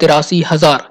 83,000।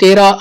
13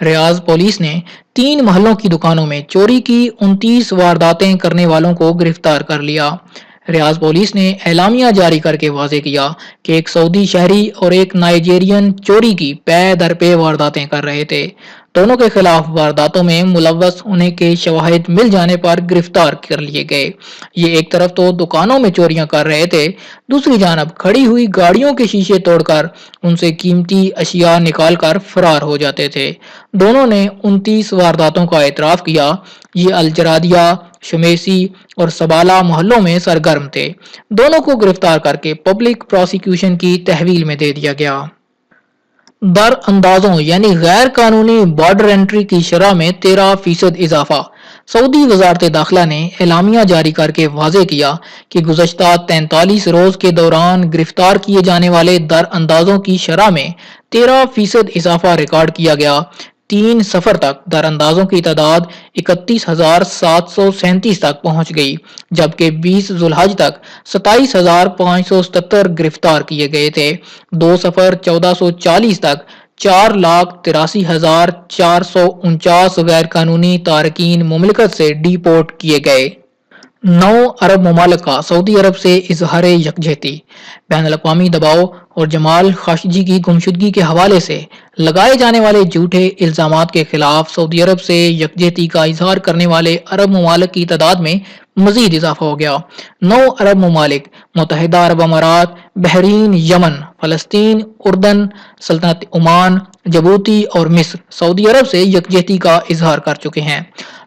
ریاض police نے 3 محلوں کی دکانوں میں چوری کی 29 وارداتیں کرنے والوں کو گرفتار کر لیا۔ ریاض پولیس نے اعلامیہ جاری کر کے واضح کیا کہ ایک سعودی شہری اور ایک نائجیرین چوری کی پے در پے وارداتیں کر رہے تھے۔ دونوں کے خلاف وارداتوں میں ملوث ہونے کے شواہد مل جانے پر گرفتار کر لیے گئے۔ یہ ایک طرف تو دکانوں میں چوریاں کر رہے تھے، دوسری جانب کھڑی ہوئی گاڑیوں کے شیشے توڑ کر ان سے قیمتی اشیاء نکال کر فرار ہو جاتے تھے۔ دونوں نے 29 وارداتوں کا اعتراف کیا۔ یہ الجرادیہ، شمیسی اور سبالہ محلوں میں سرگرم تھے۔ دونوں کو گرفتار کر کے پبلک پراسیکیوشن کی تحویل میں دے دیا گیا۔ در اندازوں یعنی غیر قانونی بارڈر انٹری کی شرح میں 13% اضافہ۔ سعودی وزارت داخلہ نے اعلامیہ جاری کر کے واضح کیا کہ گزشتہ 43 روز کے دوران گرفتار کیے جانے والے در اندازوں کی شرح میں 13% اضافہ ریکارڈ کیا گیا۔ 3 سفر تک در اندازوں کی تعداد 31,737 تک پہنچ گئی، جبکہ 20 ذوالحج تک 27,577 گرفتار کیے گئے تھے۔ 2 سفر 1440 تک 4,83,449 غیر قانونی تارکین مملکت سے ڈی پورٹ کیے گئے۔ 9 عرب ممالک کا سعودی عرب سے اظہار یکجہتی۔ بین الاقوامی دباؤ اور جمال خاشقجی کی گمشدگی کے حوالے سے لگائے جانے والے جھوٹے الزامات کے خلاف سعودی عرب سے یکجہتی کا اظہار کرنے والے عرب ممالک کی تعداد میں مزید اضافہ ہو گیا۔ 9 عرب ممالک متحدہ عرب امارات، بحرین، یمن، فلسطین، اردن، سلطنت عمان، جبوتی اور مصر سعودی عرب سے یکجہتی کا اظہار کر چکے ہیں۔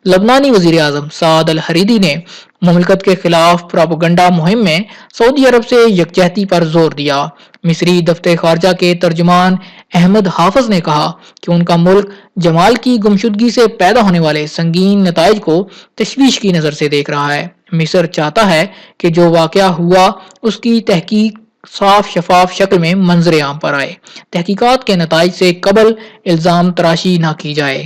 لبنانی وزیر اعظم سعد الحریری نے مملکت کے خلاف پروپیگنڈا مہم میں سعودی عرب سے یکجہتی پر زور دیا۔ مصری دفتر خارجہ کے ترجمان احمد حافظ نے کہا کہ ان کا ملک جمال کی گمشدگی سے پیدا ہونے والے سنگین نتائج کو تشویش کی نظر سے دیکھ رہا ہے۔ مصر چاہتا ہے کہ جو واقعہ ہوا اس کی تحقیق صاف شفاف شکل میں منظر عام پر آئے، تحقیقات کے نتائج سے قبل الزام تراشی نہ کی جائے۔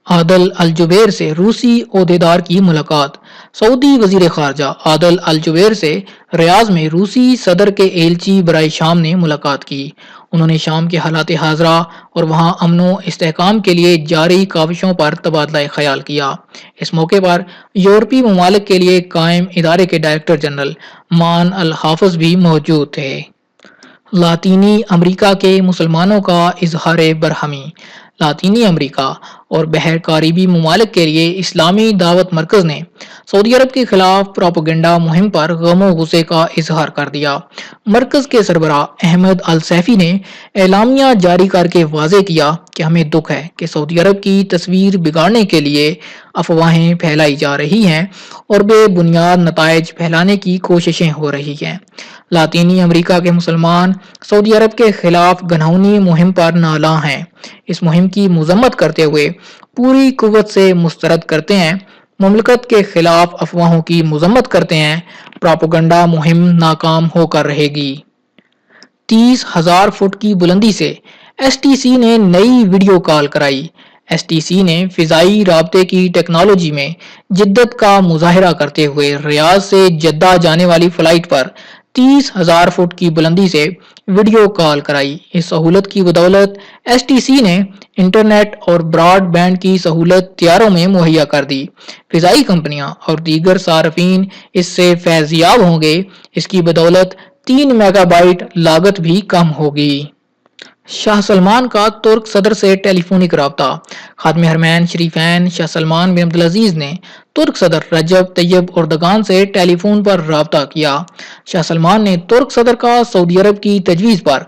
عادل الجبیر سے روسی عہدیدار کی ملاقات۔ سعودی وزیر خارجہ عادل الجبیر سے ریاض میں روسی صدر کے ایلچی برائے شام نے ملاقات کی۔ انہوں نے شام کے حالات حاضرہ اور وہاں امن و استحکام کے لیے جاری کاوشوں پر تبادلہ خیال کیا۔ اس موقع پر یورپی ممالک کے لیے قائم ادارے کے ڈائریکٹر جنرل مان الحافظ بھی موجود تھے۔ لاطینی امریکہ کے مسلمانوں کا اظہار برہمی۔ لاطینی امریکہ اور بحر کاریبی ممالک کے لیے اسلامی دعوت مرکز نے سعودی عرب کے خلاف پروپیگنڈا مہم پر غم و غصے کا اظہار کر دیا۔ مرکز کے سربراہ احمد السیفی نے اعلامیہ جاری کر کے واضح کیا کہ ہمیں دکھ ہے کہ سعودی عرب کی تصویر بگاڑنے کے لیے افواہیں پھیلائی جا رہی ہیں اور بے بنیاد نتائج پھیلانے کی کوششیں ہو رہی ہیں۔ لاطینی امریکہ کے مسلمان سعودی عرب کے خلاف گھناؤنی مہم پر نالاں ہیں۔ اس مہم کی مذمت کرتے ہوئے پوری قوت سے مسترد کرتے ہیں، مملکت کے خلاف افواہوں کی مذمت کرتے ہیں، پروپیگنڈا مہم ناکام ہو کر رہے گی۔ 30,000 فٹ کی بلندی سے ایس ٹی سی نے نئی ویڈیو کال کرائی۔ ایس ٹی سی نے فضائی رابطے کی ٹیکنالوجی میں جدت کا مظاہرہ کرتے ہوئے ریاض سے جدہ جانے والی فلائٹ پر 30,000 فٹ کی بلندی سے ویڈیو کال کرائی۔ اس سہولت کی بدولت ایس ٹی سی نے انٹرنیٹ اور براڈ بینڈ کی سہولت طیاروں میں مہیا کر دی۔ فضائی کمپنیاں اور دیگر صارفین اس سے فیض یاب ہوں گے۔ اس کی بدولت 3 میگا بائٹ لاگت بھی کم ہوگی۔ شاہ سلمان کا ترک صدر سے ٹیلی فونک رابطہ۔ خادم حرمین شریفین شاہ سلمان بن عبدالعزیز نے ترک صدر رجب طیب اردگان سے ٹیلی فون پر رابطہ کیا۔ شاہ سلمان نے ترک صدر کا سعودی عرب کی تجویز پر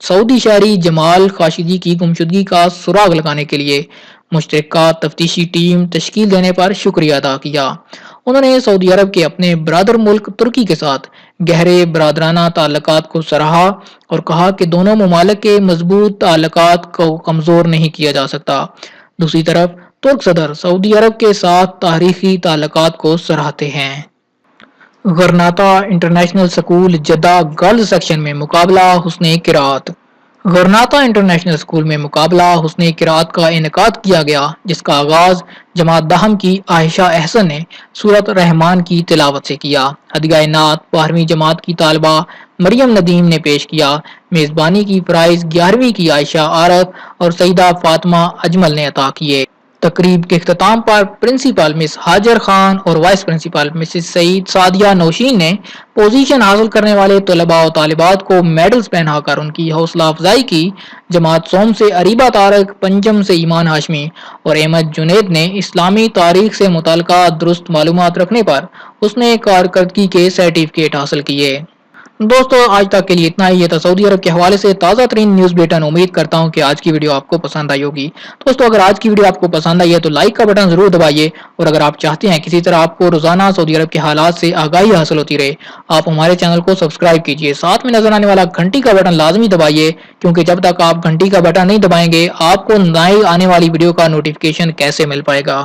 سعودی شہری جمال خاشقجی کی گمشدگی کا سراغ لگانے کے لیے مشترکہ تفتیشی ٹیم تشکیل دینے پر شکریہ ادا کیا۔ انہوں نے سعودی عرب کے اپنے برادر ملک ترکی کے ساتھ گہرے برادرانہ تعلقات کو سراہا اور کہا کہ دونوں ممالک کے مضبوط تعلقات کو کمزور نہیں کیا جا سکتا۔ دوسری طرف ترک صدر سعودی عرب کے ساتھ تاریخی تعلقات کو سراہتے ہیں۔ غرناطہ international school Jeddah girls section میں مقابلہ حسن قرات۔ غرناطہ انٹرنیشنل اسکول میں مقابلہ حسن قرات کا انعقاد کیا گیا، جس کا آغاز جماعت دہم کی عائشہ احسن نے سورۃ رحمان کی تلاوت سے کیا۔ ہدیہ نعت 12ویں جماعت کی طالبہ مریم ندیم نے پیش کیا۔ میزبانی کی پرائز 11ویں کی عائشہ عارف اور سیدہ فاطمہ اجمل نے عطا کیے۔ تقریب کے اختتام پر پرنسپل مس ہاجر خان اور وائس پرنسپل مسز سعید سعدیہ نوشین نے پوزیشن حاصل کرنے والے طلباء و طالبات کو میڈلز پہنا کر ان کی حوصلہ افزائی کی۔ جماعت سوم سے اریبہ طارق، پنجم سے ایمان ہاشمی اور احمد جنید نے اسلامی تاریخ سے متعلقہ درست معلومات رکھنے پر حسن کارکردگی کے سرٹیفکیٹ حاصل کیے۔ دوستو آج تک کے لیے اتنا ہی۔ یہ تھا سعودی عرب کے حوالے سے تازہ ترین نیوز بلیٹن۔ امید کرتا ہوں کہ آج کی ویڈیو آپ کو پسند آئی ہوگی۔ دوستو اگر آج کی ویڈیو آپ کو پسند آئی ہے تو لائک کا بٹن ضرور دبائیے، اور اگر آپ چاہتے ہیں کسی طرح آپ کو روزانہ سعودی عرب کے حالات سے آگاہی حاصل ہوتی رہے، آپ ہمارے چینل کو سبسکرائب کیجئے، ساتھ میں نظر آنے والا گھنٹی کا بٹن لازمی دبائیے، کیونکہ جب تک آپ گھنٹی کا بٹن نہیں دبائیں گے آپ کو نئی آنے والی ویڈیو کا نوٹیفیکیشن کیسے مل پائے گا۔